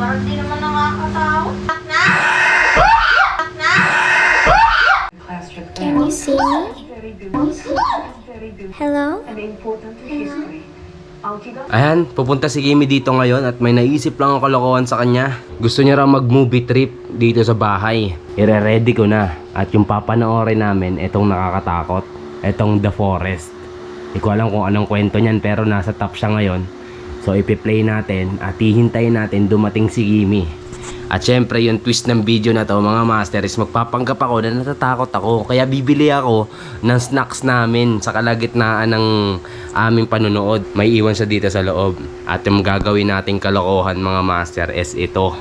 Parang di naman nakakatakot. Can you see me? Hello? Ayan, pupunta si Kimmy dito ngayon at may naisip lang ang kalokohan sa kanya. Gusto niya raw mag-movie trip dito sa bahay. Ire-ready ko na. At yung papanoorin namin, itong nakakatakot. Itong The Forest. Hindi ko alam kung anong kwento niyan pero nasa top siya ngayon. So ipi-play natin at hihintayin natin dumating si Kimmy. At syempre yung twist ng video na to mga master is magpapanggap ako na natatakot ako. Kaya bibili ako ng snacks namin sa kalagitnaan ng aming panunood. May iwan siya dito sa loob. At yung gagawin nating kalokohan mga master is ito.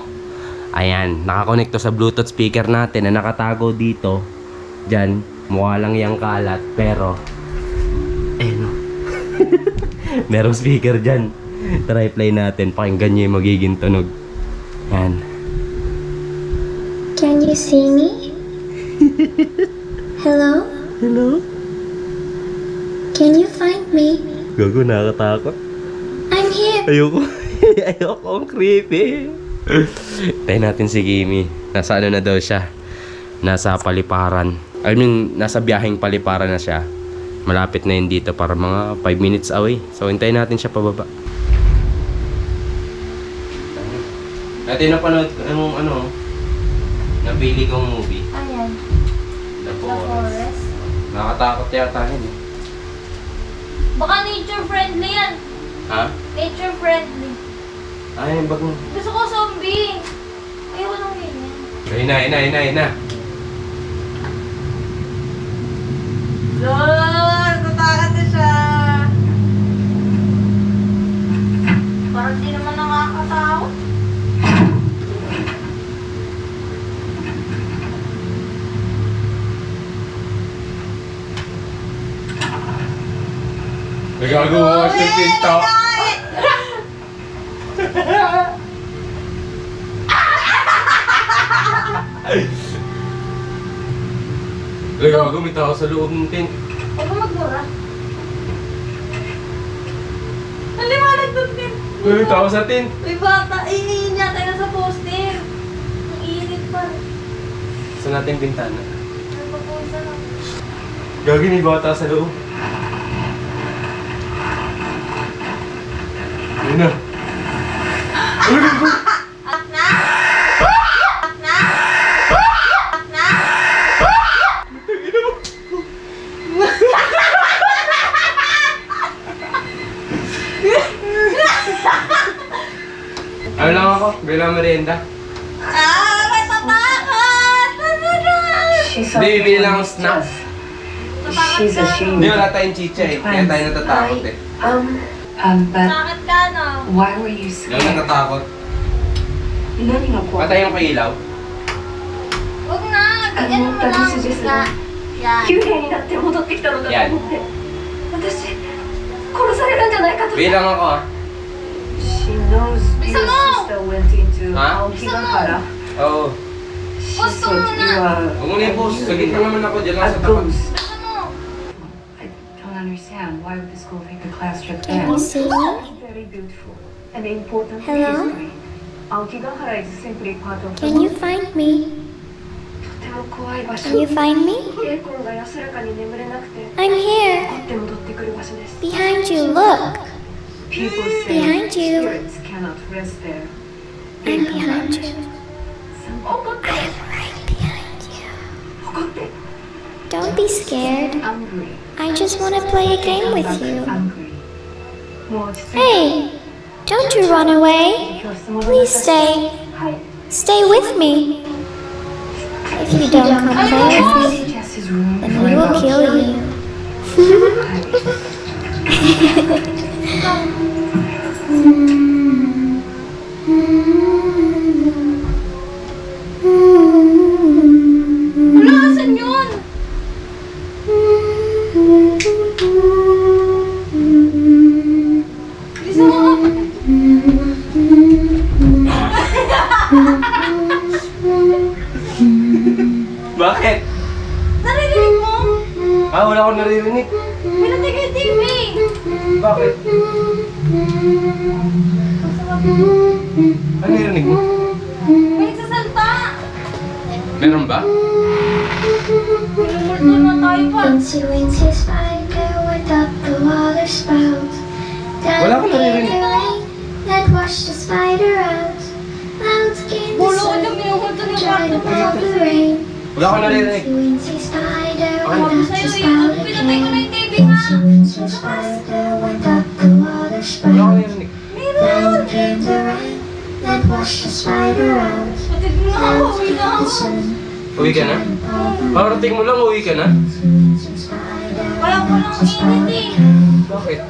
Ayan, nakakonekto sa Bluetooth speaker natin na nakatago dito. Diyan, mukha lang yung kalat pero no. Merong speaker dyan. Try play natin, pakinggan nyo yung magiging tunog. Ayan. Can you see me? Hello? Hello? Can you find me? Gago, nakakatakot. I'm here. Ayoko. Ayoko, ang creepy. Tayo natin si Kimmy. Nasa ano na daw siya? Nasa paliparan. I mean, nasa biyaheng paliparan na siya. Malapit na yun dito para mga 5 minutes away. So, hintayin natin siya pababa. Ito yung napanood ko ng napili kong movie. Ayan. The The Forest. Nakakatakot yata yun eh. Baka nature friendly yan. Ha? Nature friendly. Ay, bag mo. Gusto ko zombie. Ayoko nung ganyan. Ina. Lord, natatakot na siya. Parang di naman nakakatakot. Nagagawa ko sa pinto. Nagagawa may tao sa loob ng tent. Huwag ka magmura. Ang liwanag doon din. May tao sa tent. May bata. Iiin yata na sa poster. Ang init pa. Saan natin bintana? Nagpapusa lang. Gagi, may bata sa loob. Ayun na. At na? Ano lang ako? Bilang merienda. Natatakot! Hindi, bibili lang akong snacks. She's ashamed. Hindi, wala tayong chicha eh. Kaya tayo natatakot eh. But Bakit ka, no? why were you Yung scared? natatakot. Nani nga po? Patay yung kailaw. Huwag na. Ganyan mo lang. Yan. 幽霊になって戻ってきたのかと思って私殺されるんじゃないかと Bilang ako ah. She knows your sister went into Aokigahara. Oo. She thought you are Huwag mo na yung post. Sagit lang naman ako dyan lang a sa tapat. ghost. Ano? I don't understand. Why would the school take a class trip Can there? you see me? Very beautiful and important Hello? history. Aokigahara is simply part of Can you find me? とても怖い場所。 Can you find me? エイコロが安らかに眠れなくて I'm here. 怒って戻ってくる場所です。 Behind you, look. People say Behind you. spirits cannot rest there. I'm behind you. 怒って I'm right behind you. 怒って Don't be scared. angry. I just want to play a game with you. Angry. もう落ち着いて Hey, don't you run away. 教室戻り Please なさい。 stay. はい。 Stay with me. If you don't come play with me, Yes, his room then we will kill you. Asan yun? Bisa mo ka. Bakit? Narinig mo? Ah, wala akong naririnig. Pinatay yung TV. Bakit? Basta Ano narinig mo? May nagsasalta. Meron ba? Pinumulto na tayo pa. Incy Wincy Spider went up the water spout. Wala Down akong came naririnig. the rain that washed the spider out. Out came the Bulo ko sun lang pinumulto ng dried kwarto up mo. all the rain. Wala akong naririnig. Incy Wincy Spider Ay. went Sabi up sa'yo the eh. spout Ano, pinatay ko na again. yung TV nga. Incy Wincy Spider went up the water Wala akong spout. naririnig. Down came the rain that washed the spider out. Patid mo na ako. Uwi na ako. The sun Uwi ka na? Parating mo lang, uwi ka na? Kaya ko lang init eh. Bakit?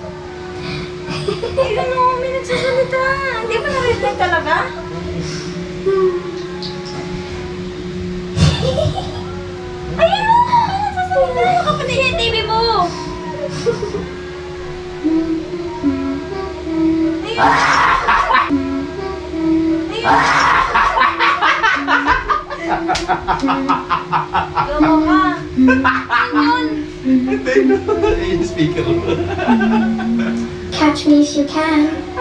Eh ano, may nagsasalita. Hindi mo narinig talaga? Ayun o! May nagsasalita. Kapatid niya yung TV mo. Gawa ka. Ayun. Ayun, speaker. Catch me if you can.